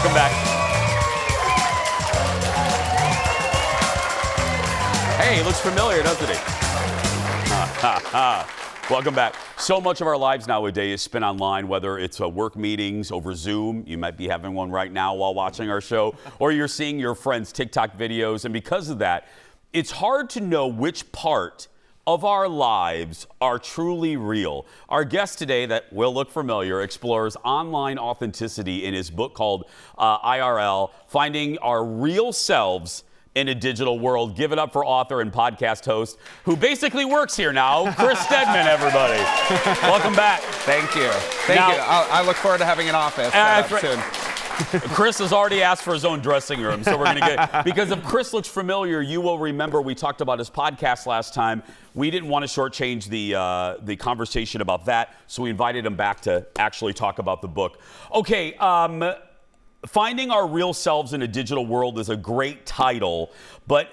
Welcome back. Hey, he looks familiar, doesn't he? Welcome back. So much of our lives nowadays is spent online, whether it's work meetings over Zoom. You might be having one right now while watching our show, or you're seeing your friends' TikTok videos. And because of that, it's hard to know which part of our lives are truly real. Our guest today, that will look familiar, explores online authenticity in his book called IRL, Finding Our Real Selves in a Digital World. Give it up for author and podcast host who basically works here now, Chris Stedman, everybody. Welcome back. Thank you. Thank you. I look forward to having an office soon. Chris has already asked for his own dressing room, so we're going to get, because if Chris looks familiar, you will remember we talked about his podcast last time. We didn't want to shortchange the conversation about that, so we invited him back to actually talk about the book. Okay, Finding Our Real Selves in a Digital World is a great title, but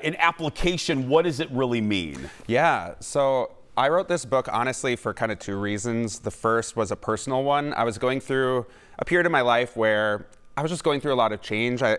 in application, what does it really mean? Yeah, so I wrote this book, honestly, for kind of two reasons. The first was a personal one. I was going through a period of my life where I was just going through a lot of change. I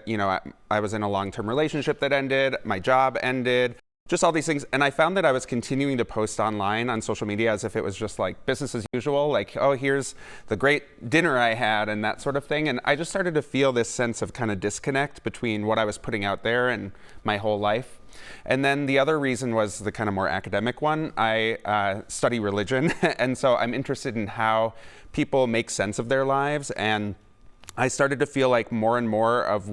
was in a long-term relationship that ended, my job ended, just all these things. And I found that I was continuing to post online on social media as if it was just like business as usual, like, oh, here's the great dinner I had and that sort of thing. And I just started to feel this sense of kind of disconnect between what I was putting out there and my whole life. And then the other reason was the kind of more academic one. I study religion, and so I'm interested in how people make sense of their lives. And I started to feel like more and more of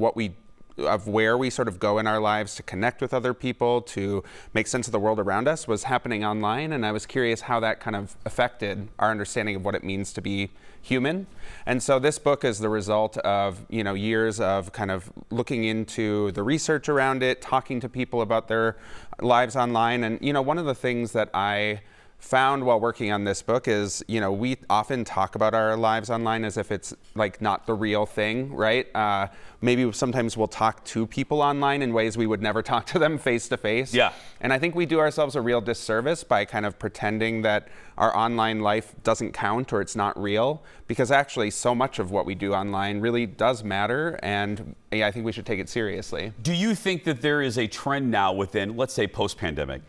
where we sort of go in our lives to connect with other people, to make sense of the world around us, was happening online. And I was curious how that kind of affected our understanding of what it means to be human. And so this book is the result of, years of kind of looking into the research around it, talking to people about their lives online. And, one of the things that I found while working on this book is, we often talk about our lives online as if it's like not the real thing, right? Maybe sometimes we'll talk to people online in ways we would never talk to them face to face. Yeah. And I think we do ourselves a real disservice by kind of pretending that our online life doesn't count or it's not real, because actually so much of what we do online really does matter, and I think we should take it seriously. Do you think that there is a trend now within, let's say, post-pandemic,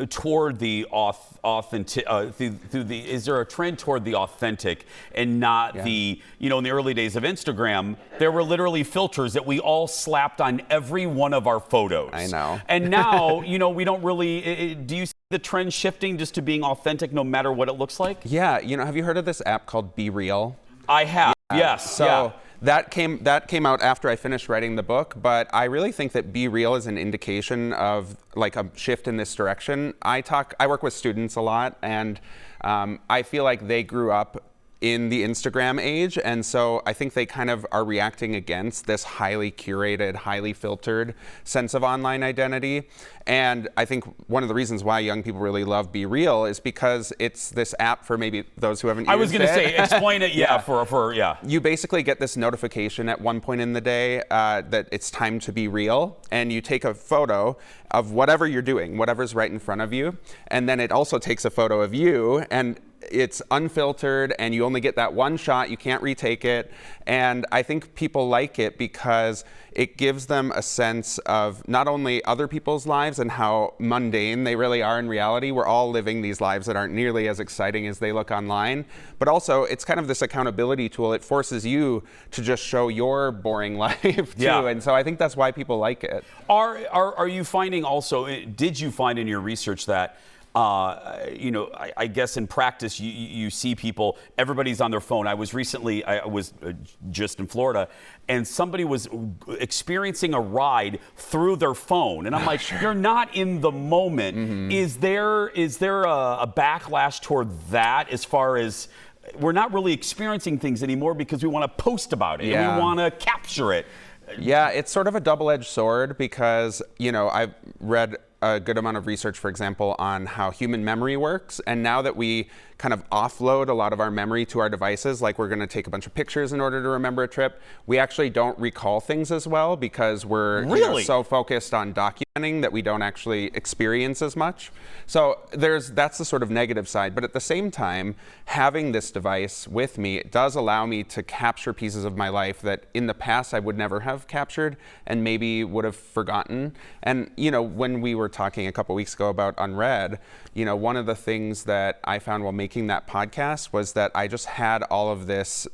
toward the authentic? Is there a trend toward the authentic and not the, in the early days of Instagram, there were literally filters that we all slapped on every one of our photos. I know. And now, we don't really. Do you see the trend shifting just to being authentic, no matter what it looks like? Yeah. Have you heard of this app called Be Real? I have. Yes. So. That came out after I finished writing the book, but I really think that Be Real is an indication of like a shift in this direction. I work with students a lot, and I feel like they grew up in the Instagram age, and so I think they kind of are reacting against this highly curated, highly filtered sense of online identity. And I think one of the reasons why young people really love Be Real is because it's this app for maybe those who haven't used it. I was going to say, explain it, yeah. You basically get this notification at one point in the day that it's time to be real, and you take a photo of whatever you're doing, whatever's right in front of you, and then it also takes a photo of you, and it's unfiltered, and you only get that one shot. You can't retake it. And I think people like it because it gives them a sense of not only other people's lives and how mundane they really are in reality. We're all living these lives that aren't nearly as exciting as they look online. But also, it's kind of this accountability tool. It forces you to just show your boring life too. Yeah. And so I think that's why people like it. Are you finding also, did you find in your research that I guess in practice, you see people, everybody's on their phone. I was just in Florida, and somebody was experiencing a ride through their phone. And I'm like, sure. You're not in the moment. Mm-hmm. Is there a backlash toward that, as far as we're not really experiencing things anymore because we want to post about it, and we want to capture it? Yeah, it's sort of a double-edged sword because, I've read a good amount of research, for example, on how human memory works. And now that we kind of offload a lot of our memory to our devices, like we're going to take a bunch of pictures in order to remember a trip, we actually don't recall things as well because we're so focused on documenting that we don't actually experience as much. So that's the sort of negative side. But at the same time, having this device with me does allow me to capture pieces of my life that in the past I would never have captured and maybe would have forgotten. And, when we were talking a couple weeks ago about Unread, one of the things that I found while making that podcast was that I just had all of this,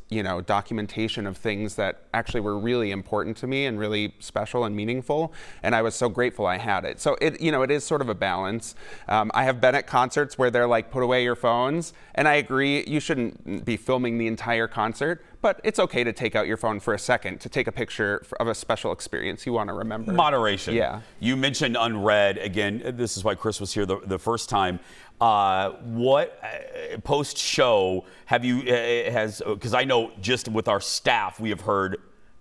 documentation of things that actually were really important to me and really special and meaningful. And I was so grateful I had it. So it is sort of a balance. I have been at concerts where they're like, put away your phones. And I agree, you shouldn't be filming the entire concert, but it's okay to take out your phone for a second to take a picture of a special experience you want to remember. Moderation. Yeah. You mentioned Unread. Again, this is why Chris was here the first time. What post-show have you, because I know just with our staff, we have heard,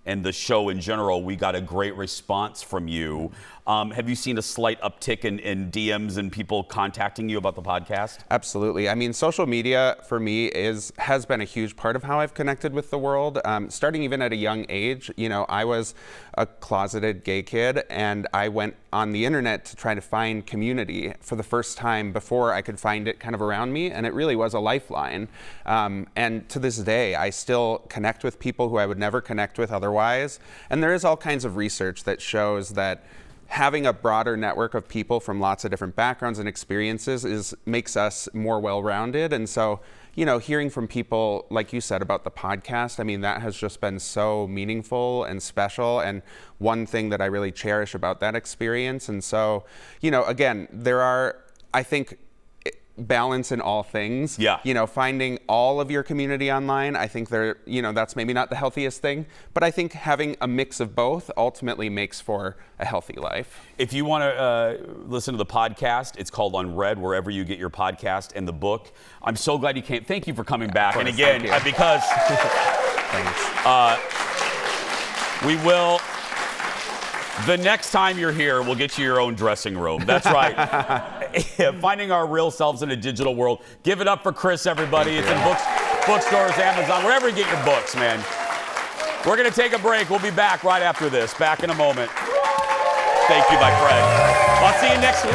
and the show in general, we got a great response from you. Have you seen a slight uptick in DMs and people contacting you about the podcast? Absolutely. I mean, social media for me has been a huge part of how I've connected with the world. Starting even at a young age, I was a closeted gay kid, and I went on the internet to try to find community for the first time before I could find it kind of around me, and it really was a lifeline. And to this day, I still connect with people who I would never connect with otherwise. And there is all kinds of research that shows that having a broader network of people from lots of different backgrounds and experiences makes us more well-rounded. And so, hearing from people, like you said, about the podcast, I mean, that has just been so meaningful and special, and one thing that I really cherish about that experience. And so, again, there are, I think, balance in all things. Yeah. Finding all of your community online, I think that's maybe not the healthiest thing, but I think having a mix of both ultimately makes for a healthy life. If you want to listen to the podcast, it's called Unread, wherever you get your podcast, and the book. I'm so glad you came. Thank you for coming back. And again, because we will. The next time you're here, we'll get you your own dressing room. That's right. Finding our real selves in a digital world. Give it up for Chris, everybody. It's in bookstores, Amazon, wherever you get your books, man. We're going to take a break. We'll be back right after this. Back in a moment. Thank you, my friend. I'll see you next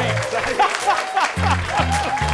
week.